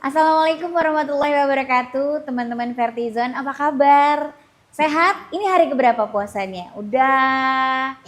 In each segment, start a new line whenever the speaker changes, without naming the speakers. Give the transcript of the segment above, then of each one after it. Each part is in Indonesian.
Assalamualaikum warahmatullahi wabarakatuh, teman-teman Vertizon. Apa kabar? Sehat? Ini hari keberapa puasanya? Udah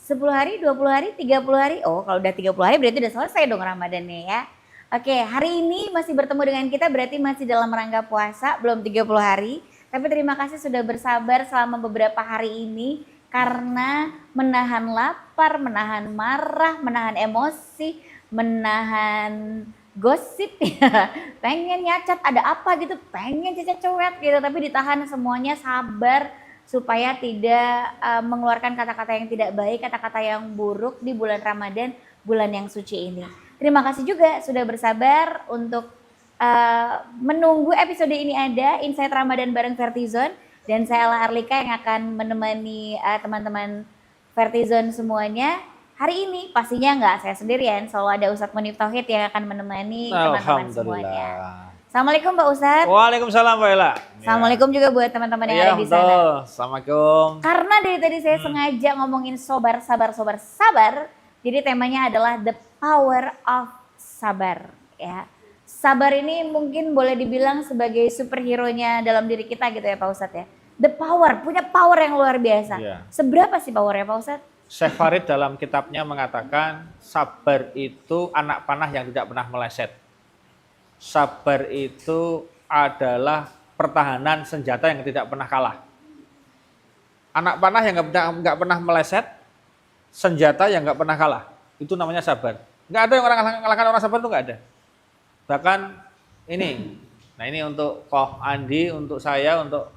10 hari, 20 hari, 30 hari? Oh, kalau udah 30 hari berarti udah selesai dong Ramadannya ya. Oke, hari ini masih bertemu dengan kita berarti masih dalam rangka puasa, belum 30 hari. Tapi terima kasih sudah bersabar selama beberapa hari ini karena menahan lapar, menahan marah, menahan emosi, menahan gosip ya, pengen nyacat ada apa gitu, pengen cacat cuek gitu, tapi ditahan semuanya, sabar supaya tidak mengeluarkan kata-kata yang tidak baik, kata-kata yang buruk di bulan Ramadan, bulan yang suci ini. Terima kasih juga sudah bersabar untuk menunggu episode ini ada Insight Ramadan bareng Vertizon, dan saya Ella Arlika yang akan menemani teman-teman Vertizon semuanya. Hari ini pastinya nggak saya sendirian, selalu ada Ustadz Munif Tauhid yang akan menemani teman-teman semuanya. Assalamualaikum Pak Ustadz.
Waalaikumsalam Mbak Ella.
Assalamualaikum juga buat teman-teman yang ada di sana.
Betul. Assalamualaikum.
Karena dari tadi saya sengaja ngomongin sabar. Jadi temanya adalah the power of sabar. Ya, sabar ini mungkin boleh dibilang sebagai superhero-nya dalam diri kita gitu ya Pak Ustadz ya. The power, punya power yang luar biasa.
Yeah.
Seberapa sih powernya Pak Ustadz?
Syekh Farid dalam kitabnya mengatakan sabar itu anak panah yang tidak pernah meleset. Sabar itu adalah pertahanan senjata yang tidak pernah kalah. Anak panah yang nggak pernah meleset, senjata yang nggak pernah kalah. Itu namanya sabar. Nggak ada yang orang ngalahkan orang sabar itu nggak ada. Bahkan ini, nah ini untuk Koh Andi, untuk saya, untuk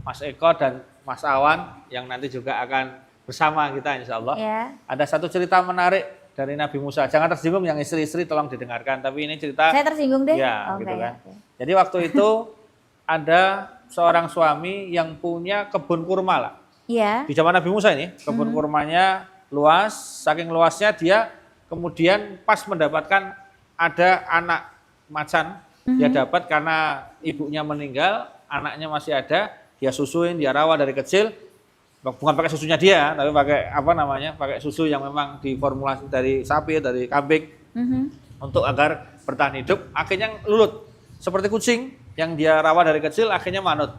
Mas Eko dan Mas Awan yang nanti juga akan bersama kita insya Allah. Ya. Ada satu cerita menarik dari Nabi Musa. Jangan tersinggung yang istri-istri tolong didengarkan. Tapi ini cerita.
Saya tersinggung deh.
Ya, gitu kan. Okay. Jadi waktu itu ada seorang suami yang punya kebun kurma lah. Iya. Di zaman Nabi Musa ini kebun kurmanya luas. Saking luasnya dia kemudian pas mendapatkan ada anak macan. Dia dapat karena ibunya meninggal, anaknya masih ada. Dia susuin, dia rawat dari kecil. Bukan pakai susunya dia, tapi pakai pakai susu yang memang diformulasi dari sapi, dari kambing, untuk agar bertahan hidup. Akhirnya lulut, seperti kucing yang dia rawat dari kecil, akhirnya manut,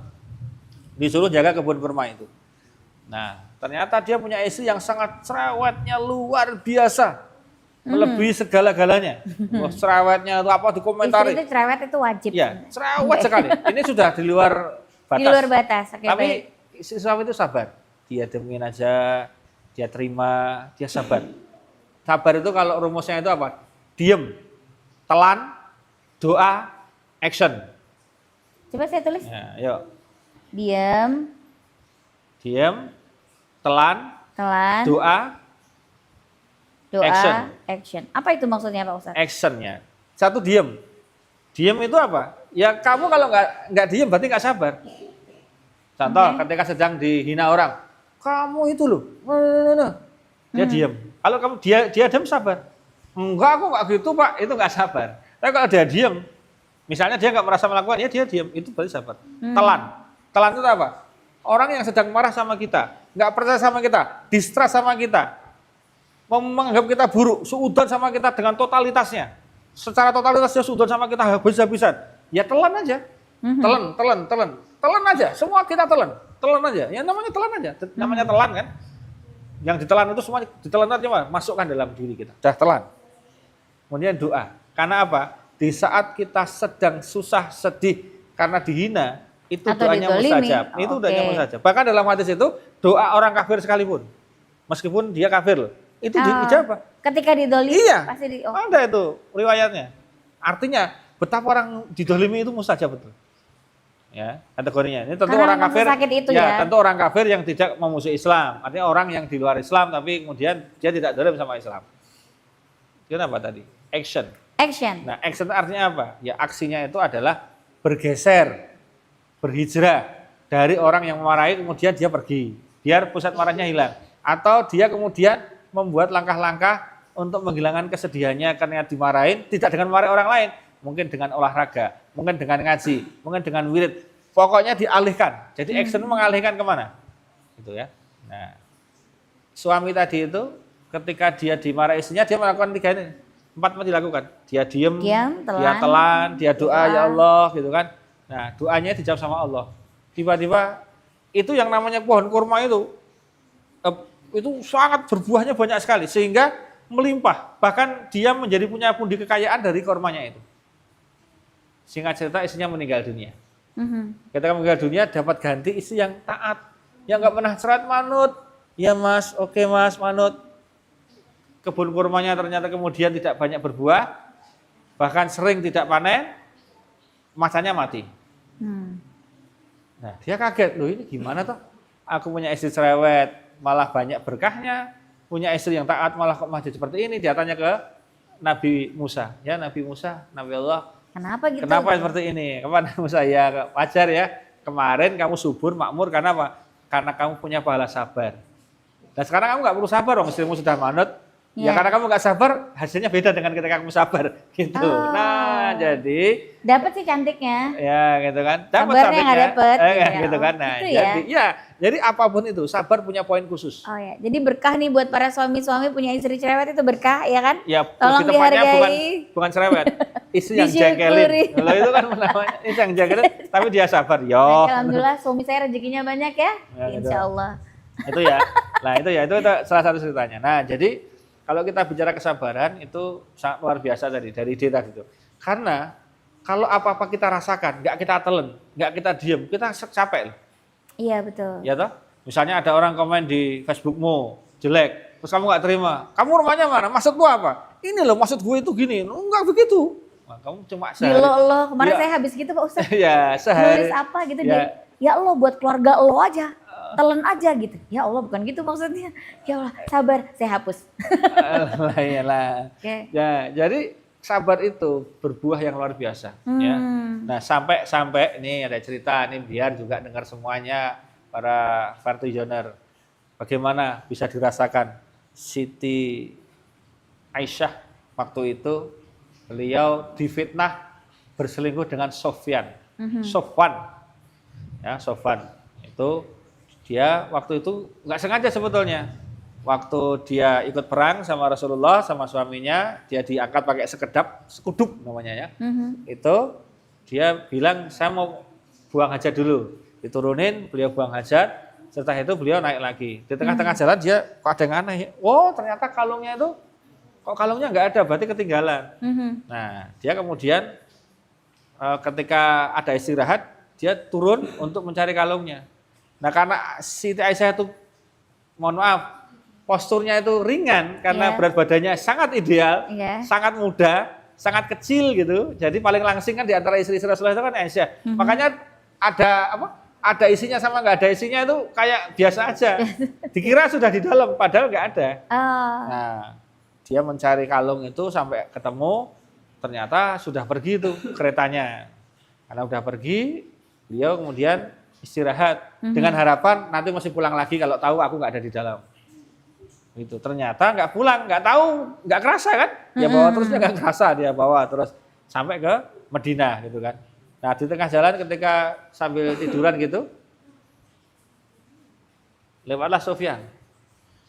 disuruh jaga kebun kurma itu. Nah, ternyata dia punya istri yang sangat cerewetnya luar biasa, melebihi segala-galanya. Wah, cerewetnya itu apa dikomentari?
Istri itu cerewet itu wajib.
Ya, cerewet sekali. Ini sudah di luar batas.
Di luar batas. Okay,
tapi si suami itu sabar. Dia diemin aja, dia terima, dia sabar. Sabar itu kalau rumusnya itu apa? Diem, telan, doa, action.
Coba saya tulis.
Ya, yuk.
Diem,
telan, doa,
action. Apa itu maksudnya Pak Ustadz?
Actionnya. Satu diem. Diem itu apa? Ya kamu kalau nggak diem berarti nggak sabar. Contoh, ketika sedang dihina orang. Kamu itu loh, dia diam. Kalau kamu dia diam sabar. Enggak, aku nggak gitu Pak, itu nggak sabar. Tapi kalau dia diam, misalnya dia nggak merasa melakukan, ya dia diam, itu berarti sabar. Telan itu apa? Orang yang sedang marah sama kita, nggak percaya sama kita, distrust sama kita, menganggap kita buruk, suudzon sama kita dengan totalitasnya. Secara totalitas dia suudzon sama kita habis-habisan. Ya telan aja, telan aja, semua kita telan aja, ya namanya telan aja, namanya telan kan. Yang ditelan itu semua ditelan aja, masukkan dalam diri kita, dah telan. Kemudian doa, karena apa? Di saat kita sedang susah, sedih, karena dihina, itu atau doanya mustajab, itu doanya mustajab. Bahkan dalam hadis itu, doa orang kafir sekalipun, meskipun dia kafir loh, itu diijabah.
Ketika didolimi,
iya,
pasti
ada itu riwayatnya. Artinya, betapa orang didolimi itu mustajab betul. Ya, kategorinya. Ini tentu
karena
orang kafir.
Itu ya,
tentu orang kafir yang tidak memusuhi Islam. Artinya orang yang di luar Islam tapi kemudian dia tidak zalim sama Islam. Itu apa tadi? Action. Nah, action artinya apa? Ya, aksinya itu adalah bergeser, berhijrah dari orang yang memarahi kemudian dia pergi, biar pusat marahnya hilang. Atau dia kemudian membuat langkah-langkah untuk menghilangkan kesedihannya karena dimarahin, tidak dengan memarahi orang lain, mungkin dengan olahraga, mungkin dengan ngaji, mungkin dengan wirid. Pokoknya dialihkan. Jadi action mengalihkan kemana? Gitu ya. Nah, suami tadi itu ketika dia dimarahi istrinya, dia melakukan 3 ini. Empat dilakukan. Dia diem,
Diam,
dia
telan,
telan, dia doa,
doa.
ya Allah, gitu kan. Nah, doanya dijawab sama Allah. Tiba-tiba itu yang namanya pohon kurma itu sangat berbuahnya banyak sekali sehingga melimpah. Bahkan dia menjadi punya pundi kekayaan dari kurmanya itu. Singkat cerita istrinya meninggal dunia. Ketika meninggal dunia dapat ganti istri yang taat, yang nggak pernah cerat manut. Ya mas, oke mas, manut. Kebun kurmanya ternyata kemudian tidak banyak berbuah, bahkan sering tidak panen, masanya mati. Nah dia kaget, loh ini gimana toh? Aku punya istri cerewet, malah banyak berkahnya, punya istri yang taat malah kok mati seperti ini. Dia tanya ke Nabi Musa, ya Nabi Musa, Nabi Allah,
Kenapa gitu?
kenapa seperti ini? Kepada Musa, ya wajar ya, kemarin kamu subur, makmur, karena apa? Karena kamu punya pahala sabar. Dan sekarang kamu nggak perlu sabar, dong, istrimu sudah manut. Ya karena kamu nggak sabar, hasilnya beda dengan ketika kamu sabar, gitu.
Oh.
Nah, jadi
Dapat sih cantiknya.
ya gitu kan. Dapat
Sabarnya nggak dapet,
gitu kan. Nah,
gitu ya.
jadi apapun itu, sabar punya poin khusus.
Oh ya, jadi berkah nih buat para suami-suami punya istri cerewet itu berkah ya kan?
Ya,
Tolong
lebih tepatnya
dihargai.
bukan cerewet. Istri yang
Disyukuri.
jengkelin. Kalau itu kan namanya istri yang jengkelin, tapi dia sabar. Yo.
Alhamdulillah suami saya rezekinya banyak ya.
Ya, gitu.
Insya Allah.
Itu ya. Nah, itu salah satu ceritanya. Nah, jadi kalau kita bicara kesabaran itu sangat luar biasa dari ide tadi itu. Karena kalau apa-apa kita rasakan, nggak kita telan, nggak kita diem, kita capek loh.
Iya betul.
Ya toh? Misalnya ada orang komen di Facebookmu jelek, terus kamu nggak terima. Kamu rumahnya mana? Maksudmu apa? Ini loh maksud gue itu gini. Enggak begitu. Nah, kamu cuma sehari.
Lo kemarin
Ya.
saya habis gitu Pak Ustadz.
Ya, sehari.
Nulis apa gitu
Ya.
dia. Ya Allah buat keluarga lo aja. Telan aja gitu. Ya Allah bukan gitu maksudnya. Ya Allah sabar saya hapus.
Iyalah.
Oke.
Ya, jadi sabar itu berbuah yang luar biasa. Ya. Nah sampai ini ada cerita nih biar juga dengar semuanya para Vertijoner. Bagaimana bisa dirasakan Siti Aisyah waktu itu beliau difitnah berselingkuh dengan Sofwan. Ya, Sofwan itu dia waktu itu nggak sengaja sebetulnya. Waktu dia ikut perang sama Rasulullah sama suaminya, dia diangkat pakai sekuduk namanya ya. Itu dia bilang saya mau buang hajat dulu. Diturunin, beliau buang hajat, setelah itu beliau naik lagi. Di tengah-tengah jalan dia kok ada yang aneh. Oh ternyata kalungnya itu, kok kalungnya nggak ada, berarti ketinggalan. Nah dia kemudian ketika ada istirahat, dia turun untuk mencari kalungnya. Nah karena Siti Aisyah itu, mohon maaf, posturnya itu ringan karena berat badannya sangat ideal, sangat muda, sangat kecil gitu. Jadi paling langsing kan di antara istri-istri Rasulullah itu kan Aisyah. Makanya ada isinya sama nggak ada isinya itu kayak biasa aja. Dikira sudah di dalam, padahal nggak ada. Nah, dia mencari kalung itu sampai ketemu, ternyata sudah pergi tuh keretanya. Karena udah pergi, beliau kemudian istirahat dengan harapan nanti masih pulang lagi kalau tahu aku nggak ada di dalam. Itu ternyata nggak pulang, nggak tahu, nggak kerasa kan? Dia bawa terusnya nggak kerasa, dia bawa terus sampai ke Madinah gitu kan. Nah di tengah jalan ketika sambil tiduran gitu, lewatlah Sofyan.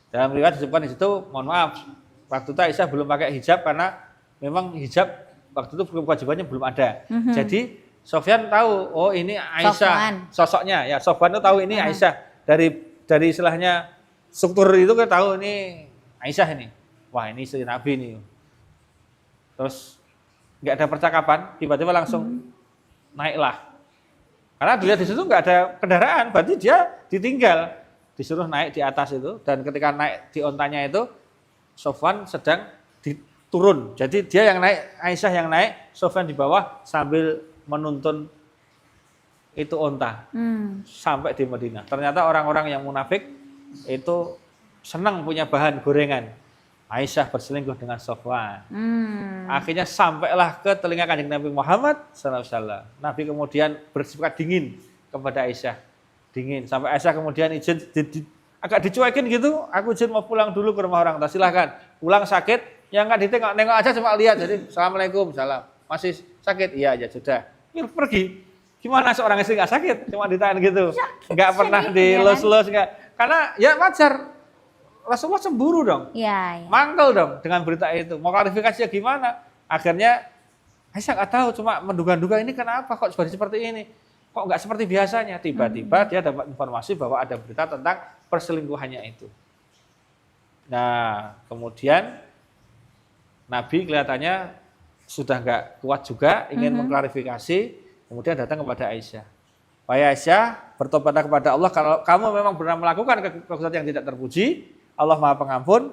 Dalam riwayat disebutkan di situ, mohon maaf, waktu itu Aisyah belum pakai hijab karena memang hijab waktu itu kewajibannya belum ada. Jadi Sofyan tahu, oh ini Aisyah, sosoknya ya. Sofyan itu tahu ini Aisyah dari istilahnya struktur itu kan tahu ini Aisyah ini. Wah ini istri Nabi nih. Terus nggak ada percakapan, tiba-tiba langsung naiklah. Karena dilihat di situ nggak ada kendaraan, berarti dia ditinggal, disuruh naik di atas itu. Dan ketika naik di ontanya itu, Sofwan sedang turun. Jadi dia yang naik, Aisyah yang naik, Sofwan di bawah sambil menuntun itu onta sampai di Madinah. Ternyata orang-orang yang munafik itu senang punya bahan gorengan. Aisyah berselingkuh dengan Sofwan. Akhirnya sampailah ke telinga Kanjeng Nabi Muhammad SAW. Nabi kemudian bersifat dingin kepada Aisyah. Dingin. Sampai Aisyah kemudian izin, agak dicuekin gitu. Aku izin mau pulang dulu ke rumah orang tua. Silahkan. Pulang sakit, yang nggak ditengok-nengok aja cuma lihat. Jadi Assalamualaikum, salam. Masih sakit? Iya aja sudah. Pergi. Gimana seorang istri nggak sakit? Cuma ditahan gitu. Nggak pernah dilus-lus. Karena ya wajar. Rasulullah cemburu dong.
Iya, iya.
Mangkel dong dengan berita itu. Mau klarifikasinya gimana? Akhirnya Aisyah nggak tahu, cuma menduga-duga ini kenapa kok seperti ini. Kok nggak seperti biasanya. Tiba-tiba dia dapat informasi bahwa ada berita tentang perselingkuhannya itu. Nah, kemudian Nabi kelihatannya sudah nggak kuat juga, ingin mengklarifikasi, kemudian datang kepada Aisyah. Wahai Aisyah, bertobatlah kepada Allah kalau kamu memang benar melakukan kekuatan yang tidak terpuji, Allah Maha Pengampun.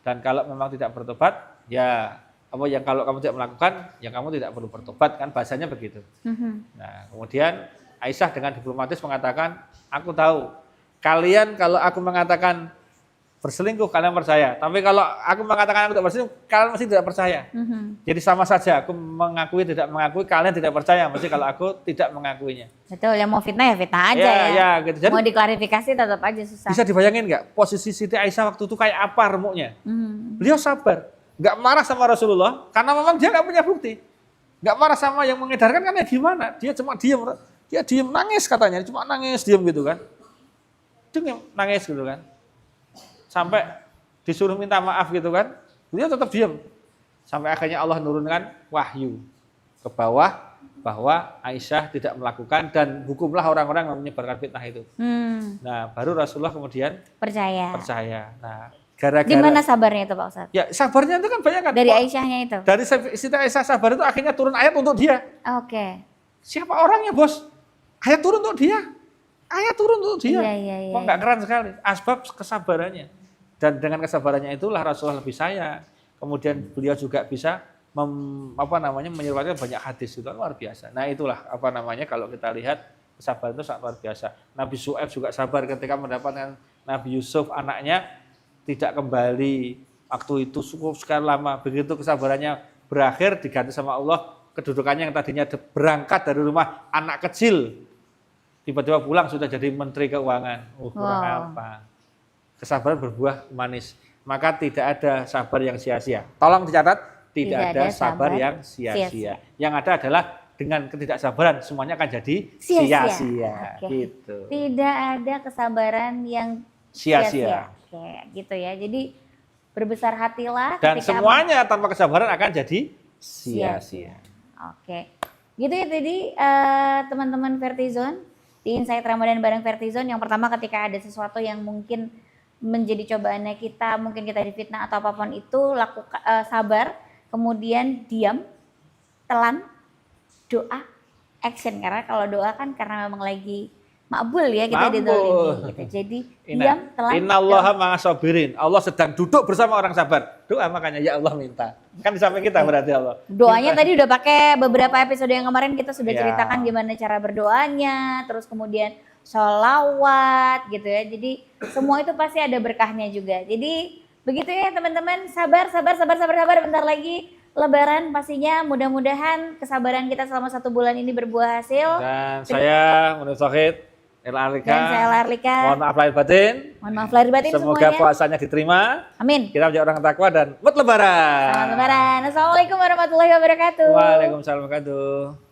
Dan kalau memang tidak bertobat, ya apa yang kalau kamu tidak melakukan, ya kamu tidak perlu bertobat, kan bahasanya begitu. Nah, kemudian Aisyah dengan diplomatis mengatakan, aku tahu kalian kalau aku mengatakan berselingkuh kalian percaya, tapi kalau aku mengatakan aku tidak berselingkuh kalian masih tidak percaya. Jadi sama saja, aku mengakui tidak mengakui, kalian tidak percaya, mesti kalau aku tidak mengakuinya.
Betul, yang mau fitnah ya fitnah aja ya.
Ya, gitu. Jadi,
mau diklarifikasi tetap aja susah.
bisa dibayangin nggak posisi Siti Aisyah waktu itu kayak apa remuknya? Beliau sabar, nggak marah sama Rasulullah karena memang dia nggak punya bukti. Nggak marah sama yang mengedarkan kan ya gimana? Dia cuma diam nangis katanya, cuma nangis diam gitu kan. Dia nangis gitu kan. Sampai disuruh minta maaf gitu kan, beliau tetap diam. Sampai akhirnya Allah nurunkan wahyu ke bawah bahwa Aisyah tidak melakukan dan hukumlah orang-orang yang menyebarkan fitnah itu. Nah, baru Rasulullah kemudian percaya. Nah, gara-gara
Di mana sabarnya itu Pak Ustadz?
ya sabarnya itu kan banyak kan.
Dari Aisyahnya itu.
Dari Siti Aisyah sabar itu akhirnya turun ayat untuk dia.
Oke.
Siapa orangnya, Bos? Ayat turun untuk dia. Ayat turun untuk dia.
Iya.
Kok nggak keren sekali? Asbab kesabarannya. Dan dengan kesabarannya itulah Rasulullah lebih sayang. Kemudian beliau juga bisa menyebutkan banyak hadis, itu luar biasa. Nah, itulah kalau kita lihat kesabaran itu sangat luar biasa. Nabi Syuaib juga sabar ketika mendapatkan Nabi Yusuf anaknya tidak kembali. Waktu itu cukup sekali lama. Begitu kesabarannya berakhir diganti sama Allah, kedudukannya yang tadinya berangkat dari rumah anak kecil tiba-tiba pulang sudah jadi menteri keuangan. Kurang apa? Kesabaran berbuah manis. Maka tidak ada sabar yang sia-sia. Tolong dicatat, tidak ada sabar yang sia-sia. Yang ada adalah dengan ketidaksabaran semuanya akan jadi sia-sia.
Oke.
Gitu.
Tidak ada kesabaran yang
sia-sia.
Oke, gitu ya. Jadi berbesar hatilah.
Dan semuanya tanpa kesabaran akan jadi sia-sia.
Oke. Gitu ya tadi teman-teman Vertizon. Di Insight Ramadan bareng Vertizon, yang pertama ketika ada sesuatu yang mungkin menjadi cobaannya kita, mungkin kita difitnah atau apapun itu, lakukan sabar, kemudian diam, telan, doa, action. Karena kalau doa kan karena memang lagi makbul ya, kita didolimi gitu. Jadi diam, telan,
Innallaha ma'asabirin. Allah sedang duduk bersama orang sabar. Doa makanya ya Allah minta. Kan di samping kita berarti Allah.
Doanya tadi udah pakai beberapa episode yang kemarin kita sudah ceritakan gimana cara berdoanya, terus kemudian sholawat gitu ya. Jadi semua itu pasti ada berkahnya juga. Jadi begitu ya teman-teman, sabar. Bentar lagi Lebaran pastinya, mudah-mudahan kesabaran kita selama 1 bulan ini berbuah hasil.
Dan saya Munir Tauhid,
dan saya Larlika.
Mohon maaf lahir batin.
Mohon maaf lahir batin
Semoga
semuanya.
puasanya diterima.
Amin.
Kita menjadi orang takwa dan selamat Lebaran.
Selamat Lebaran. Assalamualaikum warahmatullahi wabarakatuh.
Waalaikumsalam warahmatullahi wabarakatuh.